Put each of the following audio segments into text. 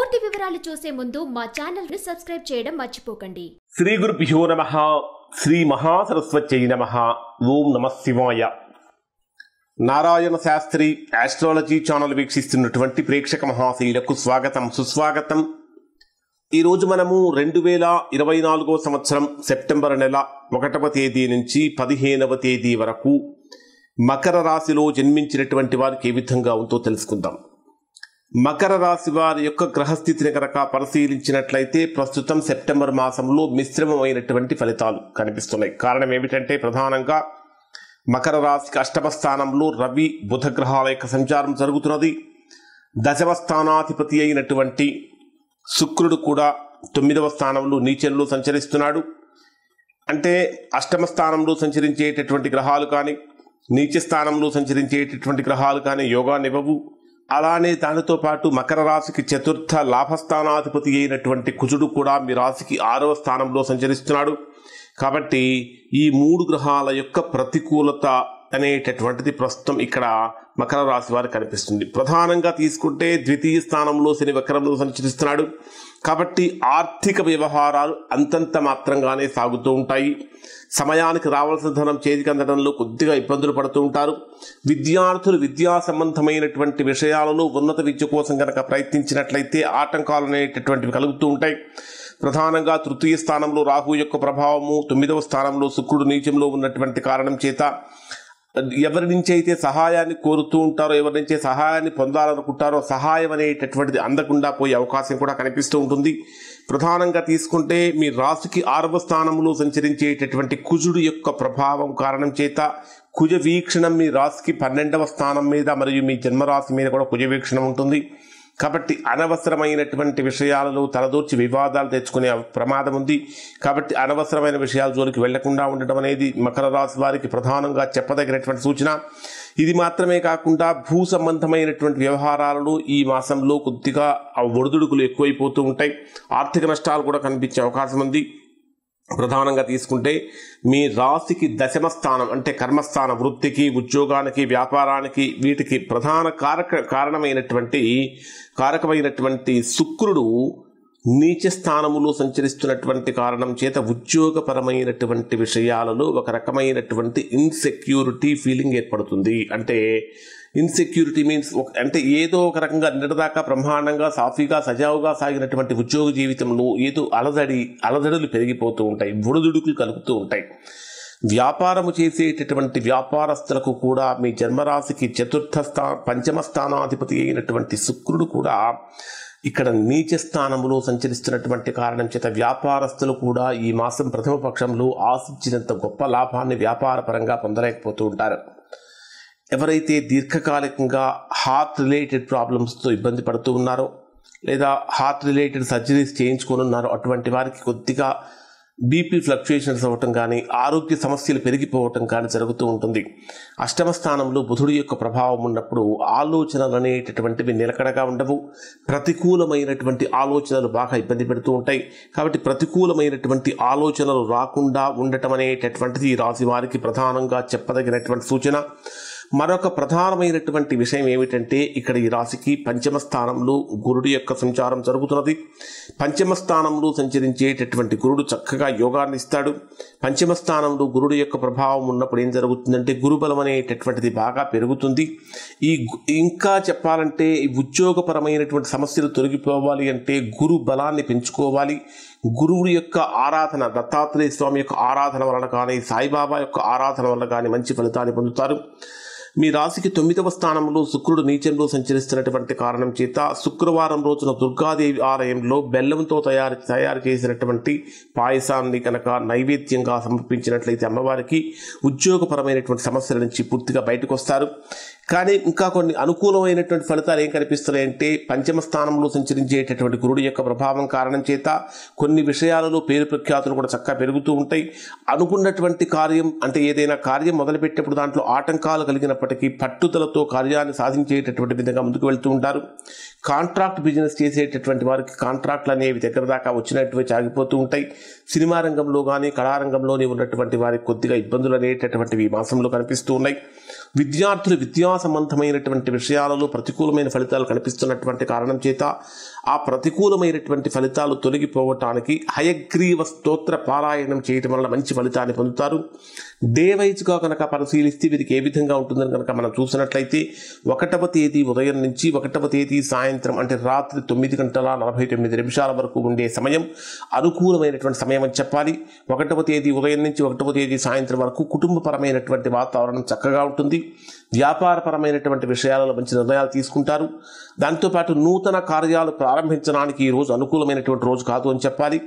పూర్తి వివరాలు చూసే ముందు మా ఛానల్ ని సబ్స్క్రైబ్ చేయడం మర్చిపోకండి. శ్రీ గురుభ్యో నమః. శ్రీ మహాసరస్వత్యై నమః. ఓం నమః శివాయ. నారాయణ శాస్త్రి ఆస్ట్రాలజీ ఛానల్ వీక్షిస్తున్నటువంటి ప్రేక్షక మహాశీలకు స్వాగతం, సుస్వాగతం. ఈరోజు మనము 2024 సంవత్సరం సెప్టెంబర్ నెల 1వ తేదీ నుంచి 15వ తేదీ వరకు మకర రాశిలో జన్మించినటువంటి వారికి ఏ విధంగా ఉందో తెలుసుకుందాం. మకర రాశి వారి యొక్క గ్రహస్థితిని కనుక పరిశీలించినట్లయితే ప్రస్తుతం సెప్టెంబర్ మాసంలో మిశ్రమమైనటువంటి ఫలితాలు కనిపిస్తున్నాయి. కారణం ఏమిటంటే ప్రధానంగా మకర రాశికి అష్టమ స్థానంలో రవి బుధ గ్రహాల యొక్క సంచారం జరుగుతున్నది. దశమ స్థానాధిపతి అయినటువంటి శుక్రుడు కూడా 9వ స్థానంలో నీచంలో సంచరిస్తున్నాడు. అంటే అష్టమ స్థానంలో సంచరించేటటువంటి గ్రహాలు కానీ నీచ స్థానంలో సంచరించేటటువంటి గ్రహాలు కానీ యోగాన్ని ఇవ్వవు. అలానే దానితో పాటు మకర రాశికి చతుర్థ లాభస్థానాధిపతి అయినటువంటి కుజుడు కూడా మీ రాశికి 6వ స్థానంలో సంచరిస్తున్నాడు. కాబట్టి ఈ 3 గ్రహాల యొక్క ప్రతికూలత అనేటటువంటిది ప్రస్తుతం ఇక్కడ మకర రాశి వారికి కనిపిస్తుంది. ప్రధానంగా తీసుకుంటే ద్వితీయ స్థానంలో శని వక్రంలో సంచరిస్తున్నాడు. కాబట్టి ఆర్థిక వ్యవహారాలు అంతంత మాత్రంగానే సాగుతూ ఉంటాయి. సమయానికి రావాల్సిన ధనం చేతికి అందడంలో కొద్దిగా ఇబ్బందులు పడుతూ ఉంటారు. విద్యార్థులు విద్యా సంబంధమైనటువంటి విషయాలలో ఉన్నత విద్య కోసం కనుక ప్రయత్నించినట్లయితే ఆటంకాలు అనేటటువంటివి కలుగుతూ ఉంటాయి. ప్రధానంగా తృతీయ స్థానంలో రాహు యొక్క ప్రభావము, 9వ స్థానంలో శుక్రుడు నీచంలో ఉన్నటువంటి కారణం చేత ఎవరి నుంచి అయితే సహాయాన్ని కోరుతూ ఉంటారో, ఎవరి నుంచే సహాయాన్ని పొందాలనుకుంటారో సహాయం అనేటటువంటిది అందకుండా పోయే అవకాశం కూడా కనిపిస్తూ ఉంటుంది. ప్రధానంగా తీసుకుంటే మీ రాశికి 6వ స్థానంలో సంచరించేటటువంటి కుజుడు యొక్క ప్రభావం కారణం చేత కుజ వీక్షణం మీ రాశికి 12వ స్థానం మీద మరియు మీ జన్మరాశి మీద కూడా కుజ వీక్షణం ఉంటుంది. కాబట్టి అనవసరమైనటువంటి విషయాలలో తలదూర్చి వివాదాలు తెచ్చుకునే ప్రమాదం ఉంది. కాబట్టి అనవసరమైన విషయాల జోలికి వెళ్లకుండా ఉండటం అనేది మకర రాశి వారికి ప్రధానంగా చెప్పదగినటువంటి సూచన. ఇది మాత్రమే కాకుండా భూ సంబంధమైనటువంటి వ్యవహారాలలో ఈ మాసంలో కొద్దిగా ఒడిదుడుకులు ఎక్కువైపోతూ ఉంటాయి. ఆర్థిక నష్టాలు కూడా కనిపించే అవకాశం ఉంది. ప్రధానంగా తీసుకుంటే మీ రాశికి దశమ స్థానం అంటే కర్మస్థానం, వృత్తికి, ఉద్యోగానికి, వ్యాపారానికి వీటికి ప్రధాన కారకమైనటువంటి శుక్రుడు నీచ స్థానములో సంచరిస్తున్నటువంటి కారణం చేత ఉద్యోగపరమైనటువంటి విషయాలలో ఒక రకమైనటువంటి ఇన్సెక్యూరిటీ ఫీలింగ్ ఏర్పడుతుంది. అంటే ఇన్సెక్యూరిటీ మీన్స్ అంటే ఏదో ఒక రకంగా నిన్నటిదాకా బ్రహ్మాండంగా సాఫీగా సజావుగా సాగినటువంటి ఉద్యోగ జీవితంలో ఏదో అలజడులు పెరిగిపోతూ ఉంటాయి, ఒడిదుడుకులు కలుగుతూ ఉంటాయి. వ్యాపారము చేసేటటువంటి వ్యాపారస్తులకు కూడా మీ జన్మరాశికి పంచమ స్థానాధిపతి అయినటువంటి శుక్రుడు కూడా ఇక్కడ నీచ స్థానంలో సంచరిస్తున్నటువంటి కారణం చేత వ్యాపారస్తులు కూడా ఈ మాసం ప్రథమ పక్షంలో ఆశించినంత గొప్ప లాభాన్ని వ్యాపార పరంగా పొందలేకపోతూ ఉంటారు. ఎవరైతే దీర్ఘకాలికంగా హార్ట్ రిలేటెడ్ ప్రాబ్లమ్స్తో ఇబ్బంది పడుతూ ఉన్నారో లేదా హార్ట్ రిలేటెడ్ సర్జరీస్ చేయించుకొని ఉన్నారో అటువంటి వారికి కొద్దిగా బీపీ ఫ్లక్చుయేషన్స్ అవ్వటం కానీ ఆరోగ్య సమస్యలు పెరిగిపోవటం కానీ జరుగుతూ ఉంటుంది. అష్టమ స్థానంలో బుధుడి యొక్క ప్రభావం ఉన్నప్పుడు ఆలోచనలు అనేటటువంటివి నిలకడగా ఉండవు. ప్రతికూలమైనటువంటి ఆలోచనలు బాగా ఇబ్బంది పెడుతూ ఉంటాయి. కాబట్టి ప్రతికూలమైనటువంటి ఆలోచనలు రాకుండా ఉండటం అనేటటువంటిది ఈ రాశి వారికి ప్రధానంగా చెప్పదగినటువంటి సూచన. మరొక ప్రధానమైనటువంటి విషయం ఏమిటంటే ఇక్కడ ఈ రాశికి పంచమ స్థానంలో గురుడు యొక్క సంచారం జరుగుతున్నది. పంచమ స్థానంలో సంచరించేటటువంటి గురుడు చక్కగా యోగాన్ని ఇస్తాడు. పంచమ స్థానంలో గురుడు యొక్క ప్రభావం ఉన్నప్పుడు ఏం జరుగుతుందంటే గురుబలం అనేటటువంటిది బాగా పెరుగుతుంది. ఇంకా చెప్పాలంటే ఈ ఉద్యోగపరమైనటువంటి సమస్యలు తొలగిపోవాలి అంటే గురు బలాన్ని పెంచుకోవాలి. గురువు యొక్క ఆరాధన, దత్తాత్రేయ స్వామి యొక్క ఆరాధన వలన కానీ సాయిబాబా యొక్క ఆరాధన వల్ల కానీ మంచి ఫలితాన్ని పొందుతారు. మీ రాశికి 9వ స్థానంలో శుక్రుడు నీచంలో సంచరిస్తున్నటువంటి కారణం చేత శుక్రవారం రోజున దుర్గాదేవి ఆలయంలో బెల్లంతో తయారు చేసినటువంటి పాయసాన్ని కనుక నైవేద్యంగా సమర్పించినట్లయితే అమ్మవారికి ఉద్యోగపరమైనటువంటి సమస్యల నుంచి పూర్తిగా బయటకు వస్తారు. కానీ ఇంకా కొన్ని అనుకూలమైనటువంటి ఫలితాలు ఏం కనిపిస్తున్నాయంటే పంచమ స్థానంలో సంచరించేటటువంటి గురుడు యొక్క ప్రభావం కారణం చేత కొన్ని విషయాలలో పేరు ప్రఖ్యాతులు కూడా చక్కగా పెరుగుతూ ఉంటాయి. అనుకున్నటువంటి కార్యం అంటే ఏదైనా కార్యం మొదలుపెట్టేప్పుడు దాంట్లో ఆటంకాలు కలిగినప్పటికీ పట్టుదలతో కార్యాన్ని సాధించేటటువంటి విధంగా ముందుకు వెళ్తూ ఉంటారు. కాంట్రాక్ట్ బిజినెస్ చేసేటటువంటి వారికి కాంట్రాక్ట్లు అనేవి దగ్గర దాకా వచ్చినట్టుగా సాగిపోతూ ఉంటాయి. సినిమా రంగంలో కానీ కళారంగంలోనే ఉన్నటువంటి వారికి కొద్దిగా ఇబ్బందులు అనేటటువంటివి ఈ మాసంలో కనిపిస్తూ ఉన్నాయి. విద్యార్థులు విద్యా సంబంధమైనటువంటి విషయాలలో ప్రతికూలమైన ఫలితాలు కనిపిస్తున్నటువంటి కారణం చేత ఆ ప్రతికూలమైనటువంటి ఫలితాలు తొలగిపోవటానికి హయగ్రీవ స్తోత్ర పారాయణం చేయటం వల్ల మంచి ఫలితాన్ని పొందుతారు. డే వైజ్గా కనుక పరిశీలిస్తే వీరికి ఏ విధంగా ఉంటుందని కనుక మనం చూసినట్లయితే 1వ తేదీ ఉదయం నుంచి 1వ తేదీ సాయంత్రం అంటే రాత్రి 9:49 వరకు ఉండే సమయం అనుకూలమైనటువంటి సమయం అని చెప్పాలి. 1వ తేదీ ఉదయం నుంచి 1వ తేదీ సాయంత్రం వరకు కుటుంబపరమైనటువంటి వాతావరణం చక్కగా ఉంటుంది. వ్యాపారపరమైనటువంటి విషయాలలో మంచి నిర్ణయాలు తీసుకుంటారు. దాంతోపాటు నూతన కార్యాలు ప్రారంభించడానికి ఈ రోజు అనుకూలమైనటువంటి రోజు కాదు అని చెప్పాలి.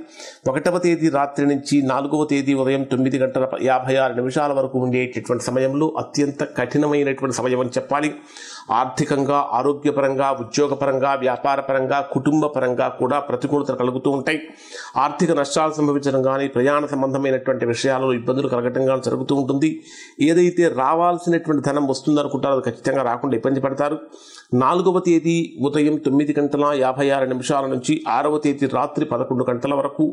1వ తేదీ రాత్రి నుంచి 4వ తేదీ ఉదయం 9:56 వరకు ఉండేటటువంటి సమయంలో అత్యంత కఠినమైనటువంటి సమయం అని చెప్పాలి. ఆర్థికంగా, ఆరోగ్యపరంగా, ఉద్యోగపరంగా, వ్యాపారపరంగా, కుటుంబపరంగా కూడా ప్రతికూలతలు కలుగుతూ ఉంటాయి. ఆర్థిక నష్టాలు సంభవించడం కానీ, ప్రయాణ సంబంధమైనటువంటి విషయాలలో ఇబ్బందులు కలగటం కానీ జరుగుతూ ఉంటుంది. ఏదైతే రావాల్సినటువంటి ధనం వస్తుందనుకుంటారో అది ఖచ్చితంగా రాకుండా ఇబ్బంది పడతారు. 4వ తేదీ ఉదయం 9:56 నుంచి 6వ తేదీ రాత్రి 11 గంటల వరకు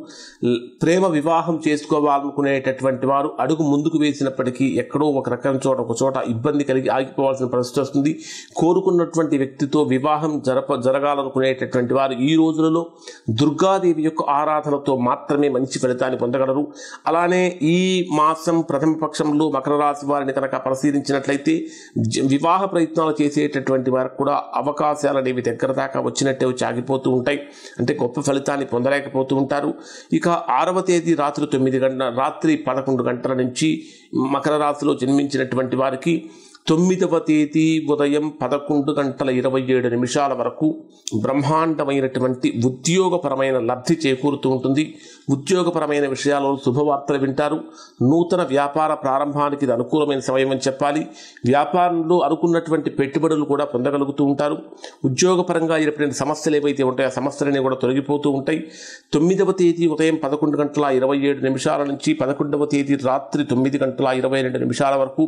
ప్రేమ వివాహం చేసుకోవాలనుకునేటటువంటి వారు అడుగు ముందుకు వేసినప్పటికీ ఎక్కడో ఒక రకం ఒక చోట ఇబ్బంది కలిగి ఆగిపోవాల్సిన పరిస్థితి వస్తుంది. కోరుకున్నటువంటి వ్యక్తితో వివాహం జరగాలనుకునేటటువంటి వారు ఈ రోజులలో దుర్గాదేవి యొక్క ఆరాధనతో మాత్రమే మంచి ఫలితాన్ని పొందగలరు. అలానే ఈ మాసం ప్రథమ పక్షంలో మకర రాశి వారిని కనుక పరిశీలించినట్లయితే వివాహ ప్రయత్నాలు చేసేటటువంటి వారికి కూడా అవకాశాలు అనేవి దగ్గర దాకా వచ్చినట్టే వచ్చి ఆగిపోతూ ఉంటాయి. అంటే గొప్ప ఫలితాన్ని పొందలేకపోతూ ఉంటారు. ఇక 6వ తేదీ రాత్రి 11 గంటల నుంచి మకర రాశిలో జన్మించినటువంటి వారికి 9వ తేదీ ఉదయం 11:27 వరకు బ్రహ్మాండమైనటువంటి ఉద్యోగపరమైన లబ్ధి చేకూరుతూ ఉంటుంది. ఉద్యోగపరమైన విషయాలలో శుభవార్తలు వింటారు. నూతన వ్యాపార ప్రారంభానికి ఇది అనుకూలమైన సమయం అని చెప్పాలి. వ్యాపారంలో అనుకున్నటువంటి పెట్టుబడులు కూడా పొందగలుగుతూ ఉంటారు. ఉద్యోగపరంగా ఏర్పడిన సమస్యలు ఏవైతే ఉంటాయో ఆ సమస్యలన్నీ కూడా తొలగిపోతూ ఉంటాయి. 9వ తేదీ ఉదయం 11:27 నుంచి 11వ తేదీ రాత్రి 9:22 వరకు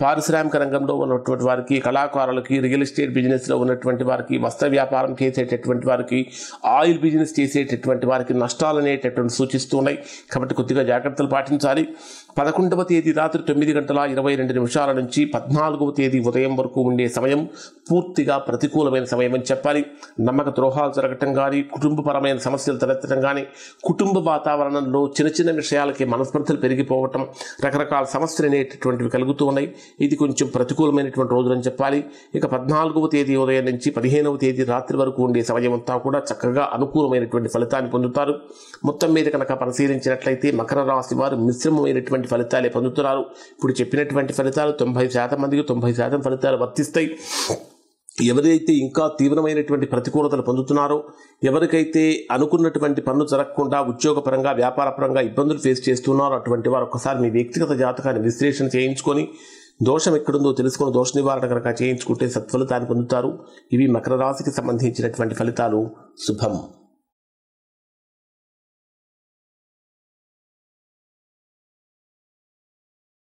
పారిశ్రామిక రంగంలో ఉన్నటువంటి వారికి, కళాకారులకి, రియల్ ఎస్టేట్ బిజినెస్లో ఉన్నటువంటి వారికి, వస్త్ర వ్యాపారం చేసేటటువంటి వారికి, ఆయిల్ బిజినెస్ చేసేటటువంటి వారికి నష్టాలు అనేటటువంటి సూచిస్తూ ఉన్నాయి. కాబట్టి కొద్దిగా జాగ్రత్తలు పాటించాలి. 11వ తేదీ రాత్రి 9:22 నుంచి 14వ తేదీ ఉదయం వరకు ఉండే సమయం పూర్తిగా ప్రతికూలమైన సమయం అని చెప్పాలి. నమ్మక ద్రోహాలు జరగటం కానీ, కుటుంబపరమైన సమస్యలు తలెత్తడం కానీ, కుటుంబ వాతావరణంలో చిన్న చిన్న విషయాలకి మనస్పర్ధలు పెరిగిపోవటం, రకరకాల సమస్యలు అనేటటువంటివి కలుగుతూ ఉన్నాయి. ఇది కొంచెం ప్రతికూలమైనటువంటి రోజులని చెప్పాలి. ఇక 14వ తేదీ ఉదయం నుంచి 15వ తేదీ రాత్రి వరకు ఉండే సమయం అంతా కూడా చక్కగా అనుకూలమైనటువంటి ఫలితాన్ని పొందుతారు. మొత్తం మీద కనుక పరిశీలించినట్లయితే మకర రాశి వారు మిశ్రమమైనటువంటి ఫలితాలే పొందుతున్నారు. ఇప్పుడు చెప్పినటువంటి ఫలితాలు 90% మందికి 90% ఫలితాలు వర్తిస్తాయి. ఎవరైతే ఇంకా తీవ్రమైనటువంటి ప్రతికూలతలు పొందుతున్నారో, ఎవరికైతే అనుకున్నటువంటి పనులు జరగకుండా ఉద్యోగపరంగా, వ్యాపారపరంగా ఇబ్బందులు ఫేస్ చేస్తున్నారో అటువంటి వారు ఒకసారి మీ వ్యక్తిగత జాతకాన్ని విశ్లేషణ చేయించుకొని దోషం ఎక్కడుందో తెలుసుకొని దోష నివారణ కనుక చేయించుకుంటే సత్ఫలితాన్ని పొందుతారు. ఇవి మకర రాశికి సంబంధించినటువంటి ఫలితాలు. శుభం.